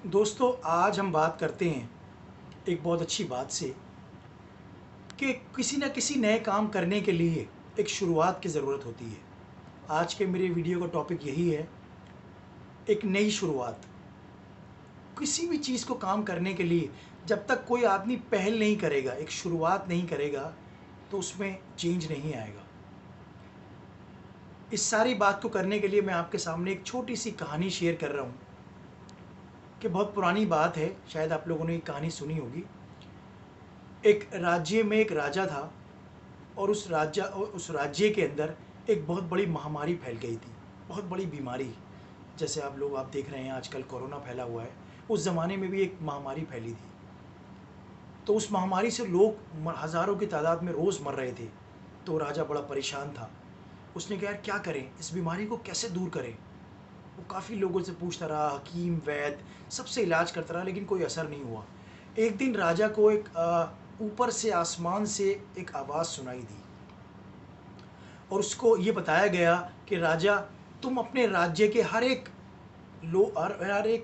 दोस्तों, आज हम बात करते हैं एक बहुत अच्छी बात से कि किसी न किसी नए काम करने के लिए एक शुरुआत की ज़रूरत होती है। आज के मेरे वीडियो का टॉपिक यही है, एक नई शुरुआत। किसी भी चीज़ को काम करने के लिए जब तक कोई आदमी पहल नहीं करेगा, एक शुरुआत नहीं करेगा, तो उसमें चेंज नहीं आएगा। इस सारी बात को करने के लिए मैं आपके सामने एक छोटी सी कहानी शेयर कर रहा हूँ कि बहुत पुरानी बात है, शायद आप लोगों ने ये कहानी सुनी होगी। एक राज्य में एक राजा था और उस राज्य के अंदर एक बहुत बड़ी महामारी फैल गई थी, बहुत बड़ी बीमारी। जैसे आप देख रहे हैं आजकल कोरोना फैला हुआ है, उस ज़माने में भी एक महामारी फैली थी। तो उस महामारी से लोग हज़ारों की तादाद में रोज़ मर रहे थे। तो राजा बड़ा परेशान था। उसने कहा, यार क्या करें, इस बीमारी को कैसे दूर करें। वो काफ़ी लोगों से पूछता रहा, हकीम वैद्य सबसे इलाज करता रहा, लेकिन कोई असर नहीं हुआ। एक दिन राजा को एक ऊपर से आसमान से एक आवाज़ सुनाई दी और उसको ये बताया गया कि राजा, तुम अपने राज्य के हर एक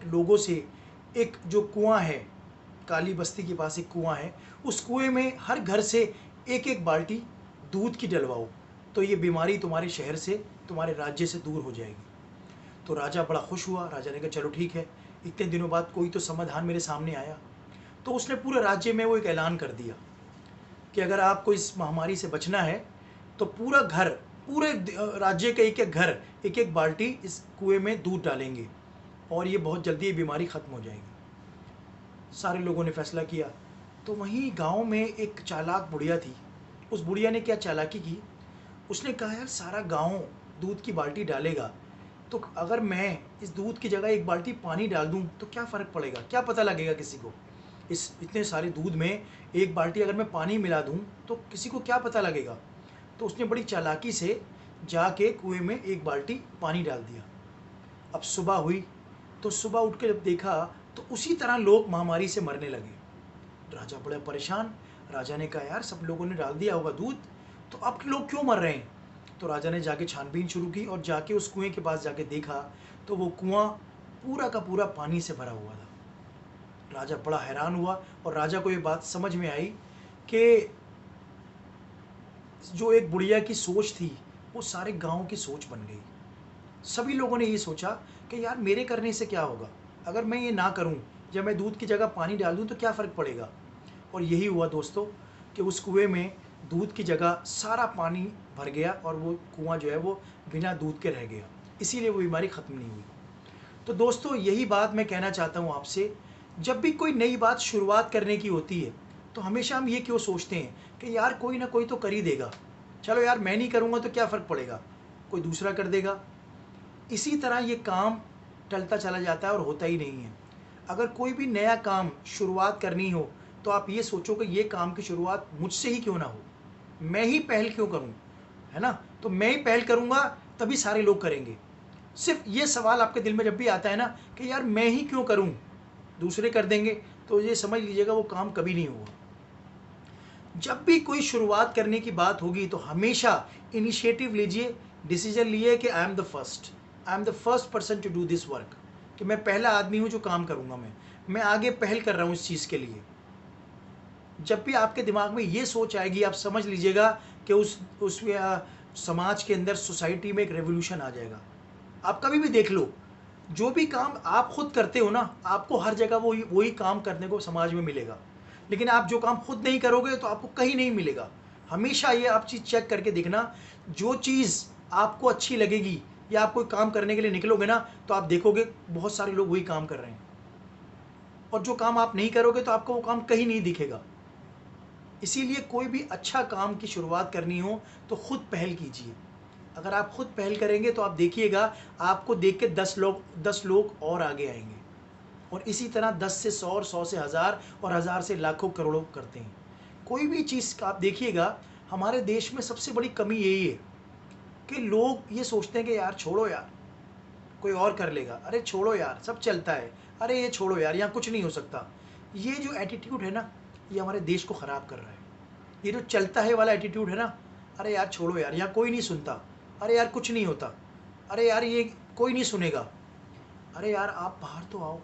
लोगों से एक जो कुआं है, काली बस्ती के पास एक कुआं है, उस कुएं में हर घर से एक एक बाल्टी दूध की डलवाओ, तो ये बीमारी तुम्हारे शहर से, तुम्हारे राज्य से दूर हो जाएगी। तो राजा बड़ा खुश हुआ। राजा ने कहा, चलो ठीक है, इतने दिनों बाद कोई तो समाधान मेरे सामने आया। तो उसने पूरे राज्य में वो एक ऐलान कर दिया कि अगर आपको इस महामारी से बचना है तो पूरे राज्य के एक एक घर एक एक बाल्टी इस कुएं में दूध डालेंगे और ये बहुत जल्दी ये बीमारी ख़त्म हो जाएगी। सारे लोगों ने फैसला किया। तो वहीं गांव में एक चालाक बुढ़िया थी। उस बुढ़िया ने क्या चालाकी की, उसने कहा, यार सारा गांव दूध की बाल्टी डालेगा, तो अगर मैं इस दूध की जगह एक बाल्टी पानी डाल दूं तो क्या फ़र्क पड़ेगा, क्या पता लगेगा किसी को। इस इतने सारे दूध में एक बाल्टी अगर मैं पानी मिला दूं तो किसी को क्या पता लगेगा। तो उसने बड़ी चालाकी से जाके कुएं में एक बाल्टी पानी डाल दिया। अब सुबह हुई तो सुबह उठ के जब देखा तो उसी तरह लोग महामारी से मरने लगे। राजा बड़ा परेशान। राजा ने कहा, यार सब लोगों ने डाल दिया होगा दूध, तो अब लोग क्यों मर रहे हैं। तो राजा ने जाके छानबीन शुरू की और जाके उस कुएं के पास जाके देखा तो वो कुआं पूरा का पूरा पानी से भरा हुआ था। राजा बड़ा हैरान हुआ और राजा को ये बात समझ में आई कि जो एक बुढ़िया की सोच थी वो सारे गांव की सोच बन गई। सभी लोगों ने ये सोचा कि यार मेरे करने से क्या होगा, अगर मैं ये ना करूं या मैं दूध की जगह पानी डाल दूं तो क्या फ़र्क पड़ेगा। और यही हुआ दोस्तों कि उस कुएं में दूध की जगह सारा पानी भर गया और वो कुआं जो है वो बिना दूध के रह गया, इसीलिए वो बीमारी ख़त्म नहीं हुई। तो दोस्तों, यही बात मैं कहना चाहता हूँ आपसे, जब भी कोई नई बात शुरुआत करने की होती है तो हमेशा हम ये क्यों सोचते हैं कि यार कोई ना कोई तो कर ही देगा, चलो यार मैं नहीं करूँगा तो क्या फ़र्क पड़ेगा, कोई दूसरा कर देगा। इसी तरह ये काम टलता चला जाता है और होता ही नहीं है। अगर कोई भी नया काम शुरुआत करनी हो तो आप ये सोचो कि ये काम की शुरुआत मुझसे ही क्यों ना हो, मैं ही पहल क्यों करूं, है ना। तो मैं ही पहल करूंगा तभी सारे लोग करेंगे। सिर्फ ये सवाल आपके दिल में जब भी आता है ना कि यार मैं ही क्यों करूं, दूसरे कर देंगे, तो ये समझ लीजिएगा वो काम कभी नहीं होगा। जब भी कोई शुरुआत करने की बात होगी तो हमेशा इनिशिएटिव लीजिए, डिसीजन लिए कि I am the first person to do this work, कि मैं पहला आदमी हूँ जो काम करूँगा। मैं आगे पहल कर रहा हूँ इस चीज़ के लिए। जब भी आपके दिमाग में ये सोच आएगी, आप समझ लीजिएगा कि उस समाज के अंदर, सोसाइटी में एक रेवोल्यूशन आ जाएगा। आप कभी भी देख लो, जो भी काम आप खुद करते हो ना, आपको हर जगह वही वही काम करने को समाज में मिलेगा। लेकिन आप जो काम खुद नहीं करोगे तो आपको कहीं नहीं मिलेगा। हमेशा ये आप चीज़ चेक करके देखना, जो चीज़ आपको अच्छी लगेगी या आप कोई काम करने के लिए निकलोगे ना, तो आप देखोगे बहुत सारे लोग वही काम कर रहे हैं, और जो काम आप नहीं करोगे तो आपको वो काम कहीं नहीं दिखेगा। इसीलिए कोई भी अच्छा काम की शुरुआत करनी हो तो खुद पहल कीजिए। अगर आप खुद पहल करेंगे तो आप देखिएगा, आपको देख के 10 लोग और आगे आएंगे। और इसी तरह 10 से 100 और 100 से 1000 और 1000 से लाखों करोड़ों करते हैं। कोई भी चीज़ का आप देखिएगा, हमारे देश में सबसे बड़ी कमी यही है कि लोग ये सोचते हैं कि यार छोड़ो यार, कोई और कर लेगा, अरे छोड़ो यार सब चलता है, अरे ये छोड़ो यार यहाँ कुछ नहीं हो सकता। ये जो एटीट्यूड है ना, ये हमारे देश को ख़राब कर रहा है। ये जो चलता है वाला एटीट्यूड है ना, अरे यार छोड़ो यार यहाँ कोई नहीं सुनता, अरे यार कुछ नहीं होता, अरे यार ये कोई नहीं सुनेगा। अरे यार आप बाहर तो आओ,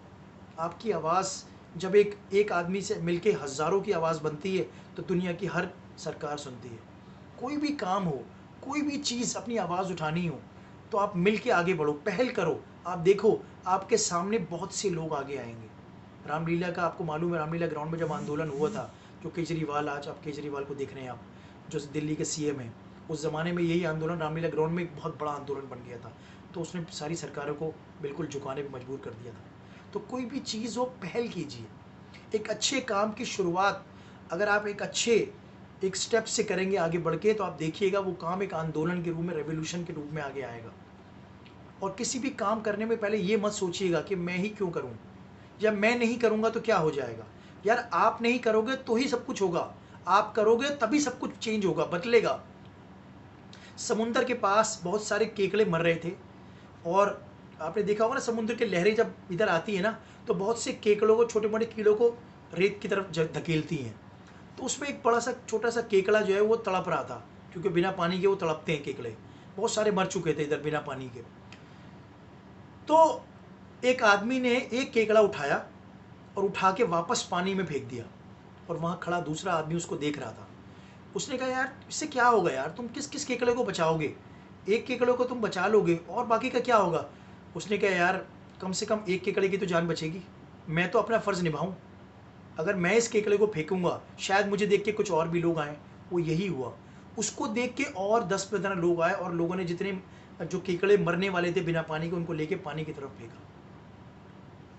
आपकी आवाज़ जब एक एक आदमी से मिलके हज़ारों की आवाज़ बनती है तो दुनिया की हर सरकार सुनती है। कोई भी काम हो, कोई भी चीज़ अपनी आवाज़ उठानी हो, तो आप मिल के आगे बढ़ो, पहल करो। आप देखो, आपके सामने बहुत से लोग आगे आएँगे। रामलीला का आपको मालूम है, रामलीला ग्राउंड में जब आंदोलन हुआ था, जो केजरीवाल, आज आप केजरीवाल को देख रहे हैं आप, जो दिल्ली के सीएम हैं, उस ज़माने में यही आंदोलन रामलीला ग्राउंड में एक बहुत बड़ा आंदोलन बन गया था। तो उसने सारी सरकारों को बिल्कुल झुकाने पे मजबूर कर दिया था। तो कोई भी चीज़ हो, पहल कीजिए। एक अच्छे काम की शुरुआत अगर आप एक स्टेप से करेंगे आगे बढ़ के, तो आप देखिएगा वो काम एक आंदोलन के रूप में, रेवोल्यूशन के रूप में आगे आएगा। और किसी भी काम करने में पहले ये मत सोचिएगा कि मैं ही क्यों करूं, या मैं नहीं करूंगा तो क्या हो जाएगा। यार, आप नहीं करोगे तो ही सब कुछ होगा। आप करोगे तभी सब कुछ चेंज होगा, बदलेगा। समुंदर के पास बहुत सारे केकड़े मर रहे थे, और आपने देखा होगा ना, समुद्र की लहरें जब इधर आती है ना, तो बहुत से केकड़ों को, छोटे मोटे कीड़ों को रेत की तरफ धकेलती हैं। तो उसमें एक बड़ा सा छोटा सा केकड़ा जो है वो तड़प रहा था, क्योंकि बिना पानी के वो तड़पते हैं केकड़े। बहुत सारे मर चुके थे इधर बिना पानी के। तो एक आदमी ने एक केकड़ा उठाया और उठा के वापस पानी में फेंक दिया, और वहाँ खड़ा दूसरा आदमी उसको देख रहा था। उसने कहा, यार इससे क्या होगा यार, तुम किस किस केकड़े को बचाओगे, एक केकड़े को तुम बचा लोगे और बाकी का क्या होगा। उसने कहा, यार कम से कम एक केकड़े की तो जान बचेगी, मैं तो अपना फ़र्ज़ निभाऊं। अगर मैं इस केकड़े को फेंकूंगा, शायद मुझे देख के कुछ और भी लोग आएँ। वो यही हुआ, उसको देख के और 10-15 लोग आए, और लोगों ने जितने जो केकड़े मरने वाले थे बिना पानी के, उनको लेके पानी की तरफ फेंका।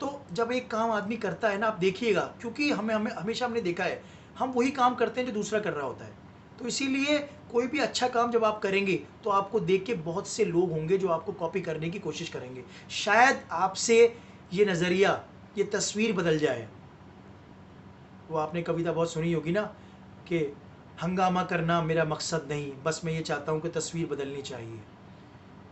तो जब एक काम आदमी करता है ना, आप देखिएगा, क्योंकि हमें हमें हमेशा हमने देखा है, हम वही काम करते हैं जो दूसरा कर रहा होता है। तो इसीलिए कोई भी अच्छा काम जब आप करेंगे, तो आपको देख के बहुत से लोग होंगे जो आपको कॉपी करने की कोशिश करेंगे। शायद आपसे ये नज़रिया, ये तस्वीर बदल जाए। वो आपने कविता बहुत सुनी होगी ना, कि हंगामा करना मेरा मकसद नहीं, बस मैं ये चाहता हूँ कि तस्वीर बदलनी चाहिए।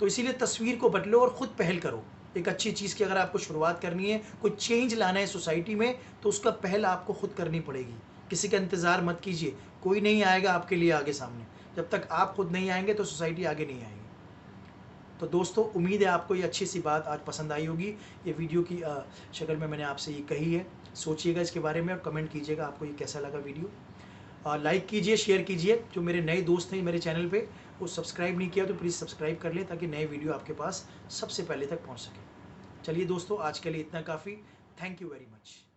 तो इसीलिए तस्वीर को बदलो और ख़ुद पहल करो। एक अच्छी चीज़ की अगर आपको शुरुआत करनी है, कोई चेंज लाना है सोसाइटी में, तो उसका पहल आपको खुद करनी पड़ेगी। किसी का इंतज़ार मत कीजिए, कोई नहीं आएगा आपके लिए आगे सामने। जब तक आप खुद नहीं आएंगे तो सोसाइटी आगे नहीं आएगी। तो दोस्तों, उम्मीद है आपको ये अच्छी सी बात आज पसंद आई होगी। ये वीडियो की शक्ल में मैंने आपसे ये कही है। सोचिएगा इसके बारे में और कमेंट कीजिएगा आपको ये कैसा लगा वीडियो। लाइक कीजिए, शेयर कीजिए। जो मेरे नए दोस्त हैं मेरे चैनल पे, वो सब्सक्राइब नहीं किया तो प्लीज़ सब्सक्राइब कर लें, ताकि नए वीडियो आपके पास सबसे पहले तक पहुंच सके। चलिए दोस्तों, आज के लिए इतना काफ़ी। Thank you very much.